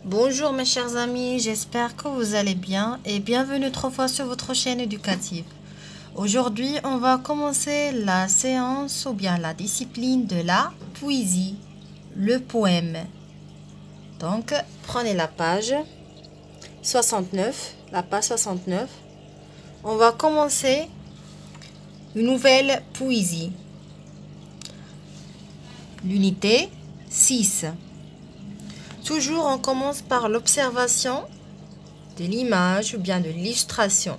Bonjour mes chers amis, j'espère que vous allez bien et bienvenue 3 fois sur votre chaîne éducative. Aujourd'hui, on va commencer la séance ou bien la discipline de la poésie, le poème. Donc, prenez la page 69, la page 69. On va commencer une nouvelle poésie. L'unité 6. Toujours, on commence par l'observation de l'image ou bien de l'illustration.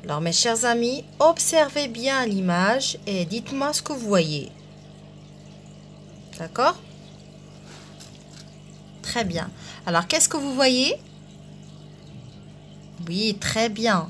Alors, mes chers amis, observez bien l'image et dites-moi ce que vous voyez. D'accord? Très bien. Alors, qu'est-ce que vous voyez? Oui, très bien.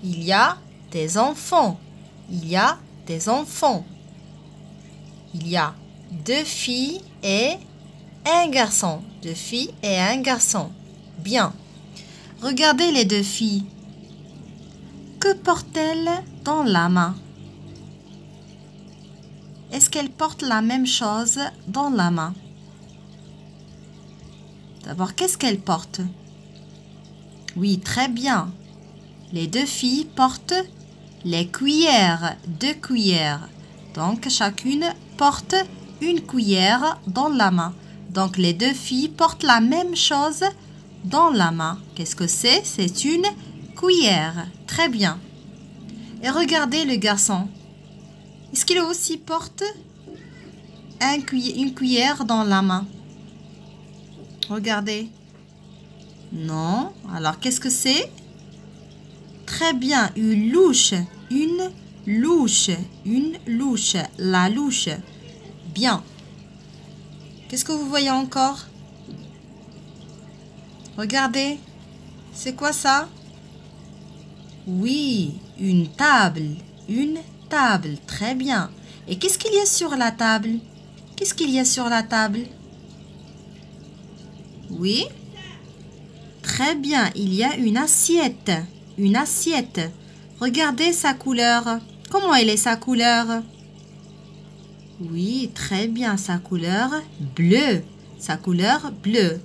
Il y a des enfants. Il y a des enfants. Il y a 2 filles et un garçon. 2 filles et un garçon. Bien. Regardez les 2 filles. Que portent-elles dans la main? Est-ce qu'elles portent la même chose dans la main? D'abord, qu'est-ce qu'elles portent? Oui, très bien. Les 2 filles portent les cuillères, 2 cuillères. Donc, chacune porte une cuillère dans la main. Donc, les 2 filles portent la même chose dans la main. Qu'est-ce que c'est? C'est une cuillère. Très bien. Et regardez le garçon. Est-ce qu'il aussi porte une cuillère dans la main? Regardez. Non. Alors, qu'est-ce que c'est? Très bien. Une louche. Une louche. Une louche. La louche. Bien. Qu'est-ce que vous voyez encore? Regardez. C'est quoi ça? Oui, une table. Une table. Très bien. Et qu'est-ce qu'il y a sur la table? Qu'est-ce qu'il y a sur la table? Oui. Très bien. Il y a une assiette. Une assiette. Regardez sa couleur. Comment elle est sa couleur? Oui, très bien. Sa couleur bleue. Sa couleur bleue.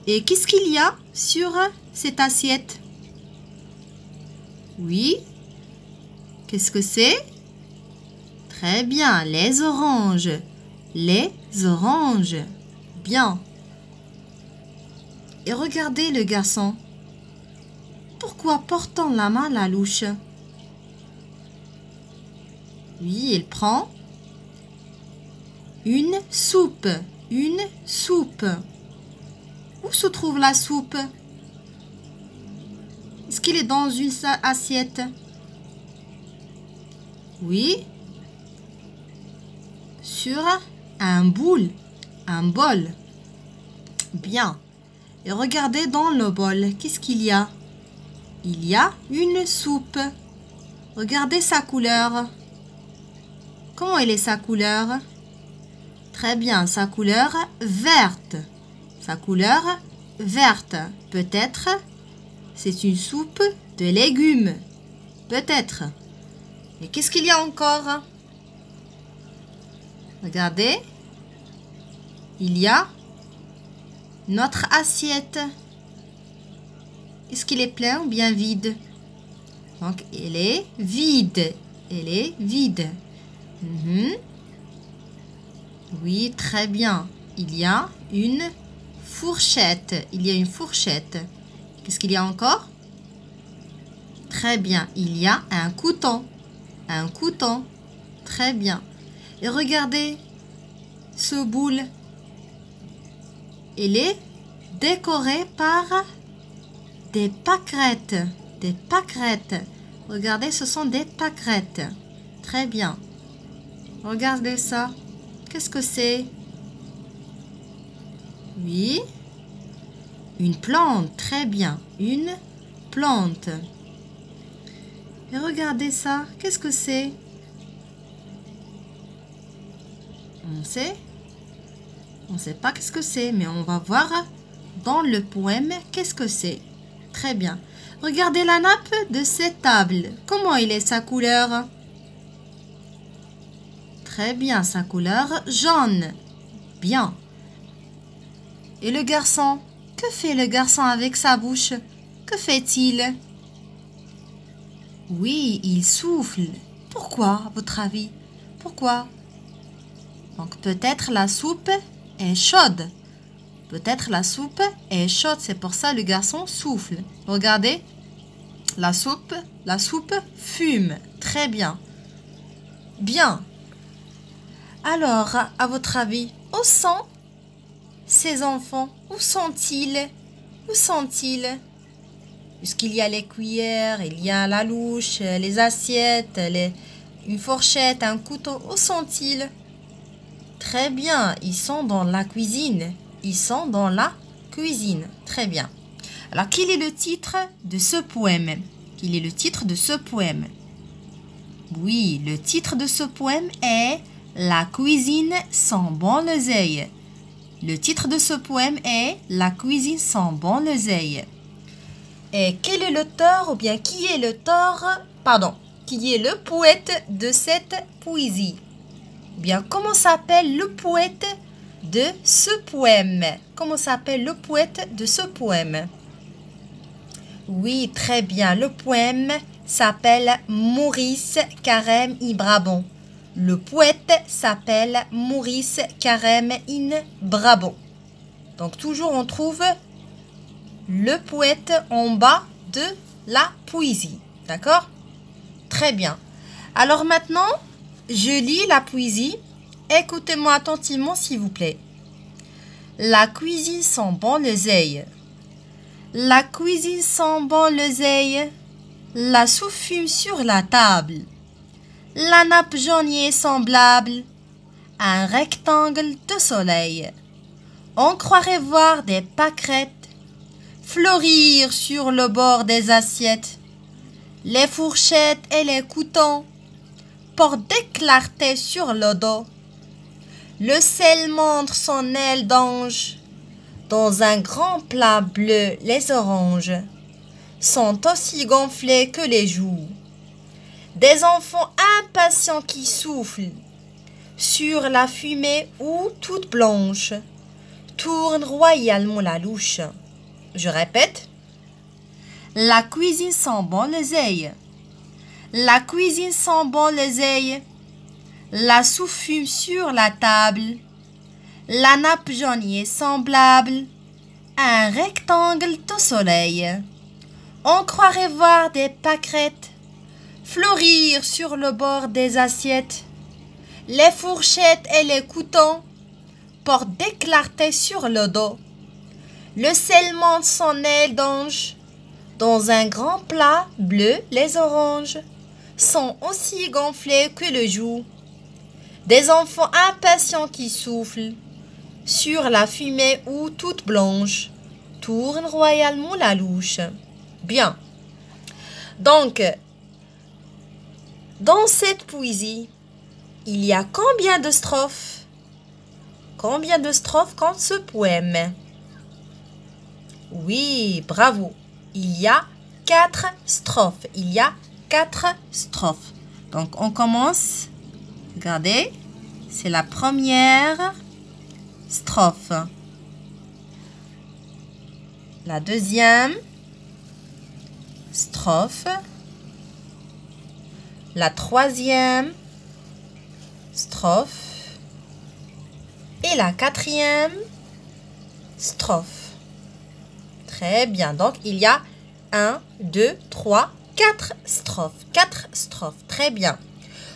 Et qu'est-ce qu'il y a sur cette assiette? Oui. Qu'est-ce que c'est? Très bien. Les oranges. Les oranges. Bien. Et regardez le garçon. Pourquoi porte-t-on la main la louche? Oui, il prend une soupe. Une soupe. Où se trouve la soupe? Est-ce qu'il est dans une assiette? Oui. Sur un boule. Un bol. Bien. Et regardez dans le bol. Qu'est-ce qu'il y a? Il y a une soupe. Regardez sa couleur. Comment elle est sa couleur? Très bien, sa couleur verte. Sa couleur verte. Peut-être c'est une soupe de légumes. Peut-être. Et qu'est-ce qu'il y a encore? Regardez. Il y a notre assiette. Est-ce qu'il est plein ou bien vide? Donc, elle est vide. Elle est vide. Oui, très bien. Il y a une fourchette. Il y a une fourchette. Qu'est-ce qu'il y a encore? Très bien. Il y a un couteau. Un couteau. Très bien. Et regardez ce boule. Il est décoré par des pâquerettes. Des pâquerettes. Regardez, ce sont des pâquerettes. Très bien. Regardez ça. Qu'est-ce que c'est? Oui. Une plante. Très bien. Une plante. Et regardez ça. Qu'est-ce que c'est? On sait? On ne sait pas qu'est-ce que c'est, mais on va voir dans le poème qu'est-ce que c'est. Très bien. Regardez la nappe de cette table. Comment il est sa couleur? Très bien, sa couleur jaune. Bien. Et le garçon, Que fait le garçon avec sa bouche? Que fait-il? Oui, il souffle. Pourquoi, à votre avis? Pourquoi? Donc peut-être la soupe est chaude. Peut-être la soupe est chaude, c'est pour ça le garçon souffle. Regardez, la soupe fume. Très bien. Bien. Alors, à votre avis, où sont ces enfants? Où sont-ils? Où sont-ils? Puisqu'il y a les cuillères, il y a la louche, les assiettes, une fourchette, un couteau. Où sont-ils? Très bien, ils sont dans la cuisine. Ils sont dans la cuisine. Très bien. Alors, quel est le titre de ce poème? Quel est le titre de ce poème? Oui, le titre de ce poème est « La cuisine sent bon l'oseille ». Le titre de ce poème est « La cuisine sent bon l'oseille ». Et quel est l'auteur ou bien qui est l'auteur, qui est le poète de cette poésie? Bien, comment s'appelle le poète de ce poème? Comment s'appelle le poète de ce poème? Oui, très bien. Le poème s'appelle Maurice Carême I Brabant. Le poète s'appelle Maurice Carême I Brabant. Donc, toujours on trouve le poète en bas de la poésie. D'accord? Très bien. Alors maintenant, je lis la poésie. Écoutez-moi attentivement, s'il vous plaît. La cuisine sent bon l'oseille. La cuisine sent bon l'oseille. La soupe fume sur la table. La nappe jaune y est semblable à un rectangle de soleil. On croirait voir des pâquerettes fleurir sur le bord des assiettes. Les fourchettes et les couteaux portent des clartés sur le dos. Le sel montre son aile d'ange. Dans un grand plat bleu, les oranges sont aussi gonflées que les joues. Des enfants impatients qui soufflent sur la fumée où toute blanche tourne royalement la louche. Je répète. La cuisine sent bon l'oseille. La cuisine sent bon l'oseille. La soupe fume sur la table. La nappe jaune y est semblable à un rectangle de soleil. On croirait voir des pâquerettes fleurir sur le bord des assiettes. Les fourchettes et les couteaux portent des clartés sur le dos. Le sel monte son aile d'ange. Dans un grand plat bleu, les oranges sont aussi gonflées que le joug. Des enfants impatients qui soufflent sur la fumée où toute blanche tourne royalement la louche. Bien. Donc, dans cette poésie, il y a combien de strophes? Combien de strophes compte ce poème? Oui, bravo. Il y a 4 strophes. Il y a 4 strophes. Donc, on commence. Regardez, c'est la première strophe. La deuxième strophe. La troisième strophe. Et la quatrième strophe. Très bien. Donc, il y a 1, 2, 3, 4 strophes. 4 strophes. Très bien.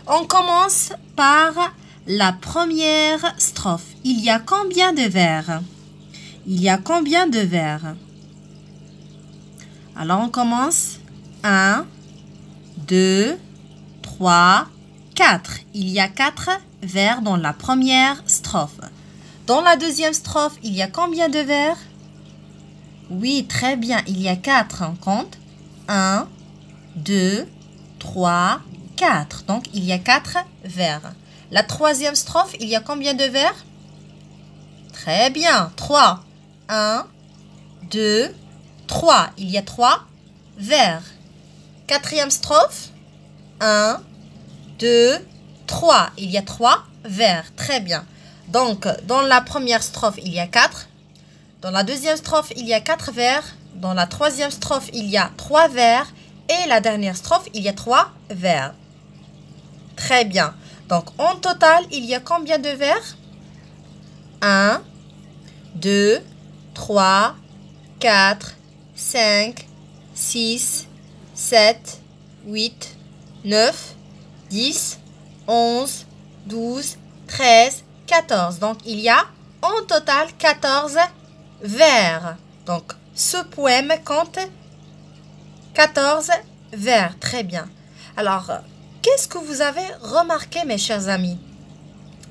On commence par la première strophe. Il y a combien de vers? Il y a combien de vers? Alors, on commence. 1, 2, 3, 4. Il y a 4 vers dans la première strophe. Dans la deuxième strophe, il y a combien de vers? Oui, très bien. Il y a 4. On compte. 1, 2, 3, 4. Donc, il y a 4 vers. La troisième strophe, il y a combien de vers? Très bien. 3. 1, 2, 3. Il y a 3 vers. Quatrième strophe. 1, 2, 3. Il y a 3 vers. Très bien. Donc, dans la première strophe, il y a 4. Dans la deuxième strophe, il y a 4 vers. Dans la troisième strophe, il y a 3 vers. Et la dernière strophe, il y a 3 vers. Très bien. Donc, en total, il y a combien de vers? 1, 2, 3, 4, 5, 6, 7, 8, 9, 10, 11, 12, 13, 14. Donc, il y a en total 14 vers. Donc, ce poème compte 14 vers. Très bien. Alors, qu'est-ce que vous avez remarqué, mes chers amis,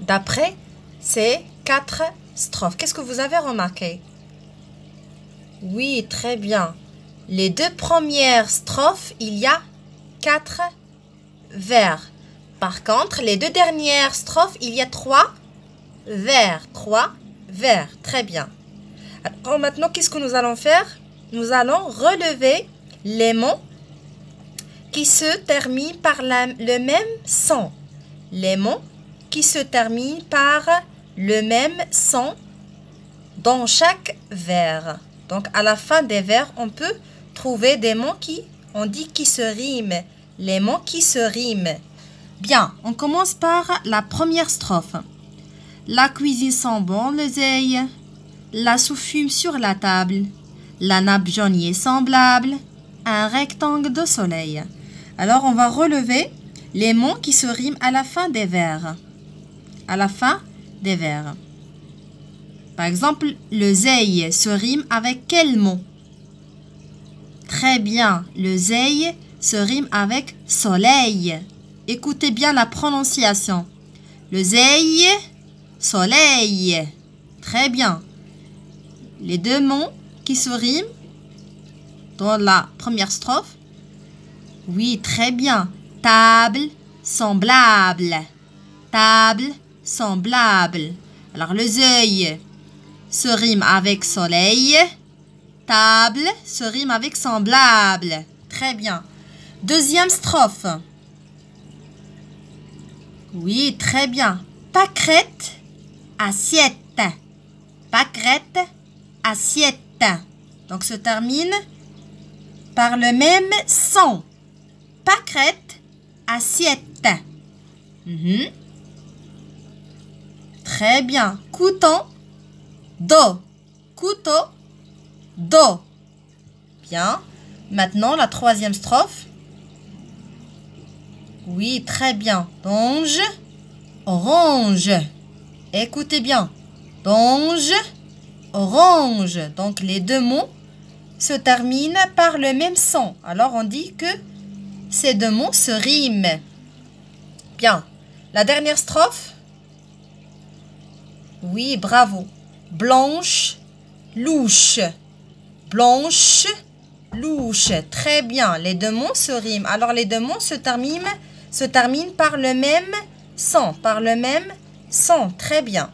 d'après ces 4 strophes? Qu'est-ce que vous avez remarqué? Oui, très bien. Les 2 premières strophes, il y a 4 vers. Par contre, les 2 dernières strophes, il y a 3 vers. 3 vers. Très bien. Alors maintenant, qu'est-ce que nous allons faire? Nous allons relever les mots qui se terminent par le même son. Les mots qui se terminent par le même son dans chaque vers. Donc, à la fin des vers, on peut trouver des mots on dit qui se riment. Les mots qui se riment. Bien, on commence par la première strophe. La cuisine sent bon l'oseille. La soupe fume sur la table. La nappe jaunie est semblable. Un rectangle de soleil. Alors, on va relever les mots qui se riment à la fin des vers. À la fin des vers. Par exemple, l'oseille se rime avec quel mot? Très bien, l'oseille se rime avec soleil. Écoutez bien la prononciation. L'oseille, soleil. Très bien. Les 2 mots qui se riment dans la première strophe. Oui, très bien. Table, semblable. Table, semblable. Alors, l'oseille se rime avec soleil. Table se rime avec semblable. Très bien. Deuxième strophe. Oui, très bien. Pâquerette, assiette. Pâquerette, assiette. Donc, se termine par le même son. Pâquerette, assiette. Très bien. Couteau, dos. Couteau, dos. Bien. Maintenant, la troisième strophe. Oui, très bien. Donge, orange. Écoutez bien. Donge, orange. Donc, les 2 mots se terminent par le même son. Alors, on dit que ces 2 mots se riment. Bien. La dernière strophe. Oui, bravo. Blanche, louche. Blanche, louche. Très bien. Les 2 mots se riment. Alors, les 2 mots se terminent par le même son. Par le même son. Très bien.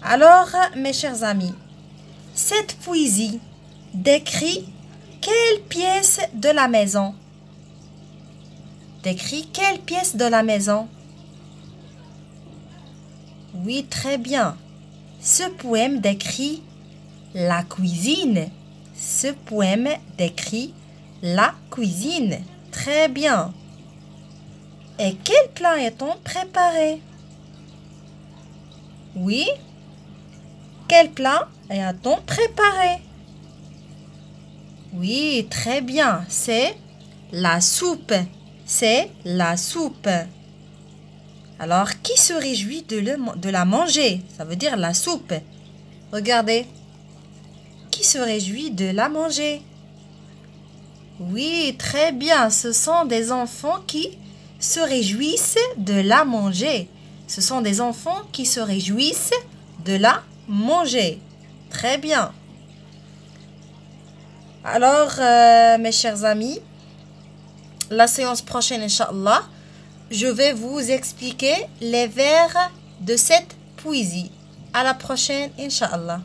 Alors, mes chers amis, cette poésie décrit quelle pièce de la maison? Décrit quelle pièce de la maison? Oui, très bien. Ce poème décrit la cuisine. Ce poème décrit la cuisine. Très bien. Et quel plat est-on préparé? Oui. Quel plat a-t-on préparé? Oui, très bien. C'est la soupe. C'est la soupe. Alors, qui se réjouit de la manger? Ça veut dire la soupe. Regardez. Qui se réjouit de la manger? Oui, très bien. Ce sont des enfants qui se réjouissent de la manger. Ce sont des enfants qui se réjouissent de la manger. Très bien. Alors, mes chers amis, la séance prochaine, Inch'Allah, je vais vous expliquer les vers de cette poésie. À la prochaine, Inch'Allah.